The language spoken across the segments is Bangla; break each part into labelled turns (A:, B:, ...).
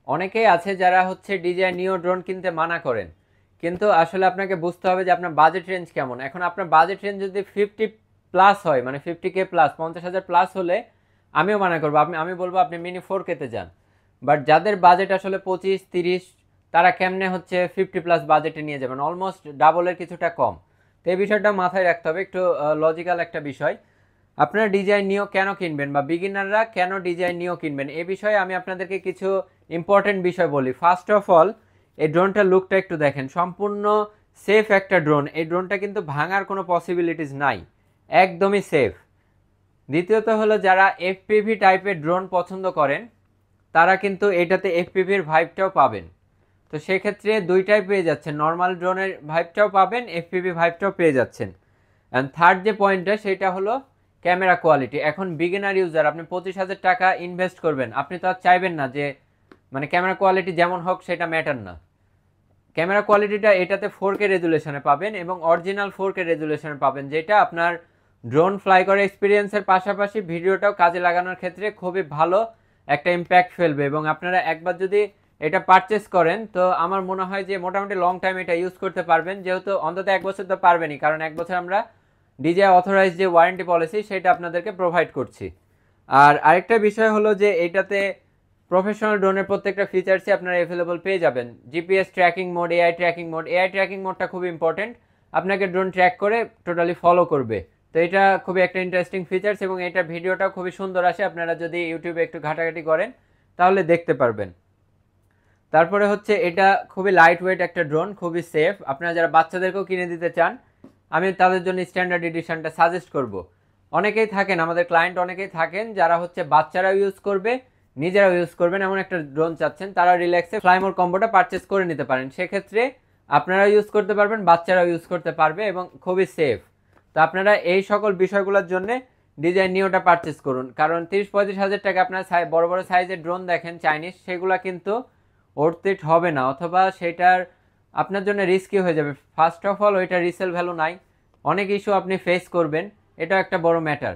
A: অনেকেই আছে যারা হচ্ছে DJI নিও ড্রোন কিনতে মানা করেন, কিন্তু আসলে আপনাকে বুঝতে হবে যে আপনার বাজেট রেঞ্জ কেমন। এখন আপনার বাজেট রেঞ্জ যদি 50+ হয়, মানে 50K+, 50,000+ হলে আমিও মানা করবো, আমি বলবো আপনি মিনি 4K-তে যান। বাট যাদের বাজেট আসলে 25-30, তারা কেমনে হচ্ছে 50+ বাজেটে নিয়ে যাবেন, অলমোস্ট ডাবলের কিছুটা কম। তো এই বিষয়টা মাথায় রাখতে হবে, একটু লজিক্যাল একটা বিষয়। আপনারা DJI নিও কেন কিনবেন, বা বিগিনাররা কেন DJI নিও কিনবেন, এ বিষয়ে আমি আপনাদেরকে কিছু ইম্পর্টেন্ট বিষয় বলি। ফার্স্ট অফ অল, এই ড্রোনটার লুকটা একটু দেখেন, সম্পূর্ণ সেফ একটা ড্রোন। এই ড্রোনটা কিন্তু ভাঙার কোনো পসিবিলিটিস নাই, একদমই সেফ। দ্বিতীয়ত হলো, যারা FPV টাইপের ড্রোন পছন্দ করেন তারা কিন্তু এটাতে FPVর ভাইবটাও পাবেন। তো সেক্ষেত্রে দুইটাই পেয়ে যাচ্ছেন, নর্মাল ড্রোনের ভাইবটাও পাবেন, FPV ভাইবটাও পেয়ে যাচ্ছেন। অ্যান্ড থার্ড যে পয়েন্টটা, সেটা হলো ক্যামেরা কোয়ালিটি। এখন বিগিনার ইউজার, আপনি 25,000 টাকা ইনভেস্ট করবেন, আপনি তো আর চাইবেন না যে মানে ক্যামেরা কোয়ালিটি যেমন হোক সেটা ম্যাটার না। ক্যামেরা কোয়ালিটিটা এটাতে 4K রেজুলেশনে পাবেন, এবং অরিজিনাল 4K রেজুলেশনে পাবেন, যেটা আপনার ড্রোন ফ্লাই করার এক্সপিরিয়েন্সের পাশাপাশি ভিডিওটাও কাজে লাগানোর ক্ষেত্রে খুবই ভালো একটা ইম্প্যাক্ট ফেলবে। এবং আপনারা একবার যদি এটা পারচেস করেন, তো আমার মনে হয় যে মোটামুটি লং টাইম এটা ইউজ করতে পারবেন, যেহেতু অন্তত 1 বছর তো পারবেনই, কারণ 1 বছর আমরা DJI অথরাইজ যে ওয়ারেন্টি পলিসি সেটা আপনাদেরকে প্রোভাইড করছি। আর আরেকটা বিষয় হলো যে এইটাতে প্রফেশনাল ড্রোনের প্রত্যেকটা ফিচার্সই আপনারা অ্যাভেলেবল পেয়ে যাবেন। GPS tracking mode, AI tracking mode. AI tracking মোডটা খুব ইম্পর্টেন্ট, আপনাকে ড্রোন ট্র্যাক করে টোটালি ফলো করবে। তো এটা খুবই একটা ইন্টারেস্টিং ফিচার্স, এবং এটার ভিডিওটা খুবই সুন্দর আসে, আপনারা যদি ইউটিউবে একটু ঘাটাঘাটি করেন তাহলে দেখতে পারবেন। তারপরে হচ্ছে এটা খুবই লাইট ওয়েট একটা ড্রোন, খুবই সেফ। আপনারা যারা বাচ্চাদেরকেও কিনে দিতে চান, আমি তাদের জন্য স্ট্যান্ডার্ড এডিশনটা সাজেস্ট করব। অনেকেই থাকেন, আমাদের ক্লায়েন্ট অনেকেই থাকেন যারা হচ্ছে বাচ্চারাও ইউজ করবে, নিজেরাও ইউজ করবেন এমন একটা ড্রোন চাচ্ছেন, তারা রিল্যাক্সে ফ্লাইমোর কম্বোটা পারচেস করে নিতে পারেন। সেক্ষেত্রে আপনারাও ইউজ করতে পারবেন, বাচ্চারাও ইউজ করতে পারবে, এবং খুবই সেফ। তো আপনারা এই সকল বিষয়গুলোর জন্য DJI নিওটা পারচেস করুন, কারণ 30-35 হাজার টাকা আপনার বড় বড় সাইজের ড্রোন দেখেন চাইনিজ, সেগুলো কিন্তু অর্থিট হবে না, অথবা সেটার আপনার জন্য রিস্কি হয়ে যাবে। ফার্স্ট অফ অল, ওইটা রিসেল ভ্যালু নাই, অনেক ইস্যু আপনি ফেস করবেন, এটা একটা বড় ম্যাটার।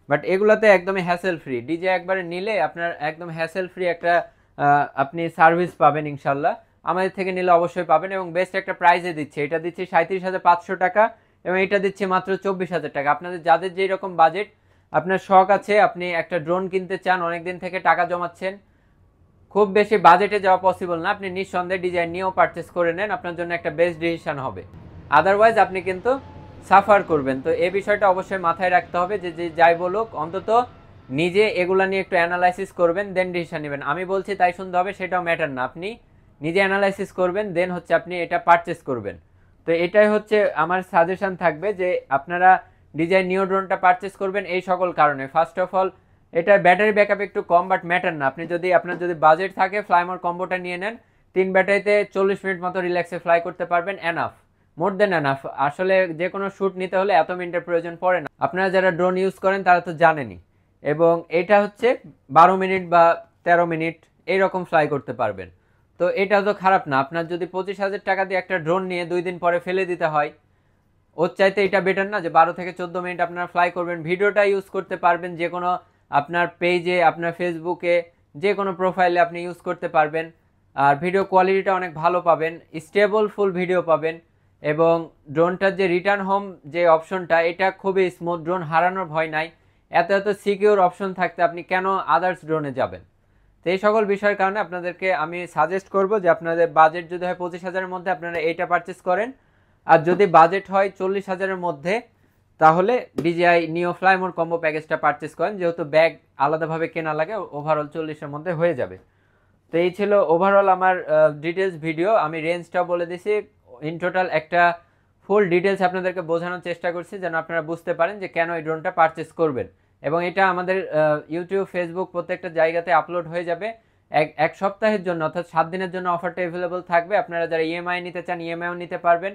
A: বাট এগুলাতে একদমই হ্যাসেল ফ্রি, DJI একবারে নিলে আপনার একদম হ্যাসেল ফ্রি একটা আপনি সার্ভিস পাবেন ইনশাল্লাহ। আমাদের থেকে নিলে অবশ্যই পাবেন, এবং বেস্ট একটা প্রাইজে দিচ্ছে। এটা দিচ্ছে 37,500 টাকা, এবং এটা দিচ্ছে মাত্র 24,000 টাকা। আপনাদের যাদের যেই রকম বাজেট, আপনার শখ আছে, আপনি একটা ড্রোন কিনতে চান, অনেকদিন থেকে টাকা জমাচ্ছেন, খুব বেশি বাজেটে যাওয়া পসিবল না, আপনি নিঃসন্দেহে DJI নিয়েও পারচেস করে নেন, আপনার জন্য একটা বেস্ট ডিসিশন হবে। আদারওয়াইজ আপনি কিন্তু সাফার করবেন। তো এই বিষয়টা অবশ্যই মাথায় রাখতে হবে যে যে যাই বলুক, অন্তত নিজে এগুলা নিয়ে একটু অ্যানালাইসিস করবেন, দেন ডিসিশন নেবেন। আমি বলছি তাই শুনতে হবে সেটাও ম্যাটার না, আপনি নিজে অ্যানালাইসিস করবেন, দেন হচ্ছে আপনি এটা পারচেস করবেন। তো এটাই হচ্ছে আমার সাজেশন থাকবে, যে আপনারা DJI নিও ড্রোনটা পারচেস করবেন এই সকল কারণে। ফার্স্ট অফ অল, এটার ব্যাটারি ব্যাকআপ একটু কম, বাট ম্যাটার না। আপনার যদি বাজেট থাকে, ফ্লাইমোর কম্বোটা নিয়ে নেন, 3 ব্যাটারিতে 40 মিনিট মতো রিল্যাক্সে ফ্লাই করতে পারবেন, এনাফ, মোর দেন এনাফ। আসলে যে কোনো শ্যুট নিতে হলে এত মিনিটের প্রয়োজন পড়ে না, আপনারা যারা ড্রোন ইউজ করেন তারা তো জানেনই। এবং এটা হচ্ছে 12 মিনিট বা 13 মিনিট এইরকম ফ্লাই করতে পারবেন। তো এটা তো খারাপ না। আপনার যদি 25,000 টাকা দিয়ে একটা ড্রোন নিয়ে 2 দিন পরে ফেলে দিতে হয়, ওর চাইতে এটা বেটার না যে 12 থেকে 14 মিনিট আপনারা ফ্লাই করবেন, ভিডিওটা ইউজ করতে পারবেন যে কোনো আপনার পেজে, আপনার ফেসবুকে, যে কোনো প্রোফাইলে আপনি ইউজ করতে পারবেন। আর ভিডিও কোয়ালিটিটা অনেক ভালো পাবেন, স্টেবল ফুল ভিডিও পাবেন। এবং ড্রোনটার যে রিটার্ন হোম যে অপশনটা, এটা খুবই স্মুথ, ড্রোন হারানোর ভয় নাই। এত এত সিকিউর অপশন থাকতে আপনি কেন আদার্স ড্রোনে যাবেন? তো এই সকল বিষয়ের কারণে আপনাদেরকে আমি সাজেস্ট করব যে আপনাদের বাজেট যদি হয় 25,000-এর মধ্যে, আপনারা এইটা পারচেস করেন। আর যদি বাজেট হয় 40,000-এর মধ্যে, তাহলে DJI নিও ফ্লাইমোর কম্বো প্যাকেজটা পারচেস করেন, যেহেতু ব্যাগ আলাদাভাবে কেনা লাগে, ওভারঅল 40-এর মধ্যে হয়ে যাবে। তো এই ছিল ওভারঅল আমার ডিটেলস ভিডিও। আমি রেঞ্জটাও বলে দিছি, ইন টোটাল একটা ফুল ডিটেলস আপনাদেরকে বোঝানোর চেষ্টা করছি, যেন আপনারা বুঝতে পারেন যে কেন এই ড্রোনটা পারচেস করবেন। এবং এটা আমাদের ইউটিউব, ফেসবুক প্রত্যেকটা জায়গাতে আপলোড হয়ে যাবে। এক সপ্তাহের জন্য, অর্থাৎ 7 দিনের জন্য অফারটা অ্যাভেলেবল থাকবে। আপনারা যারা ইএমআই নিতে চান, ইএমআইও নিতে পারবেন,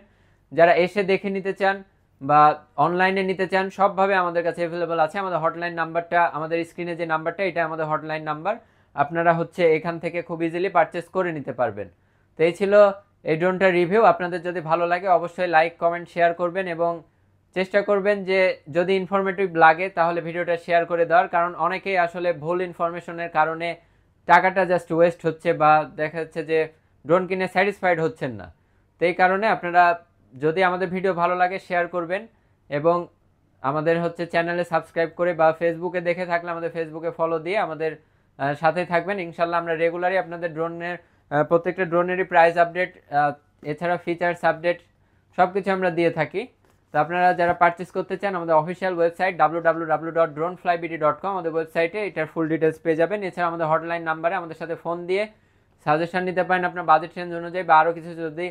A: যারা এসে দেখে নিতে চান বা অনলাইনে নিতে চান, সবভাবে আমাদের কাছে অ্যাভেলেবল আছে। আমাদের হটলাইন নাম্বারটা, আমাদের স্ক্রিনে যে নাম্বারটা, এটা আমাদের হটলাইন নাম্বার, আপনারা হচ্ছে এখান থেকে খুব ইজিলি পারচেস করে নিতে পারবেন। তো এই ছিল এই ড্রোনটার রিভিউ। আপনাদের যদি ভালো লাগে অবশ্যই লাইক, কমেন্ট, শেয়ার করবেন, এবং চেষ্টা করবেন যে যদি ইনফরমেটিভ লাগে তাহলে ভিডিওটা শেয়ার করে দেওয়ার, কারণ অনেকেই আসলে ভুল ইনফরমেশনের কারণে টাকাটা জাস্ট ওয়েস্ট হচ্ছে বা দেখা যাচ্ছে যে ড্রোন কিনে স্যাটিসফাইড হচ্ছেন না। তো এই কারণে আপনারা যদি আমাদের ভিডিও ভালো লাগে শেয়ার করবেন এবং আমাদের হচ্ছে চ্যানেলে সাবস্ক্রাইব করে বা ফেসবুকে দেখে থাকলে আমাদের ফেসবুকে ফলো দিয়ে আমাদের সাথে থাকবেন। ইনশাল্লাহ আমরা রেগুলারই আপনাদের ড্রোনের প্রত্যেকটা ড্রোনেরই প্রাইস আপডেট, এছাড়া ফিচার্স আপডেট সব কিছু আমরা দিয়ে থাকি। তো আপনারা যারা পারচেস করতে চান আমাদের অফিসিয়াল ওয়েবসাইট www.droneflybd.com, আমাদের ওয়েবসাইটে এটার ফুল ডিটেলস পেয়ে যাবেন। এছাড়া আমাদের হটলাইন নাম্বারে আমাদের সাথে ফোন দিয়ে সাজেশন নিতে পারেন আপনার বাজেট রেঞ্জ অনুযায়ী, বা আরও কিছু যদি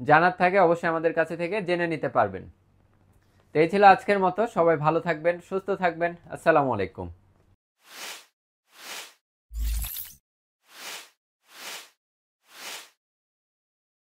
A: জানার থাকে অবশ্যই আমাদের কাছে থেকে জেনে নিতে পারবেন। তো এই ছিল আজকের মতো, সবাই ভালো থাকবেন, সুস্থ থাকবেন। আসসালামু আলাইকুম।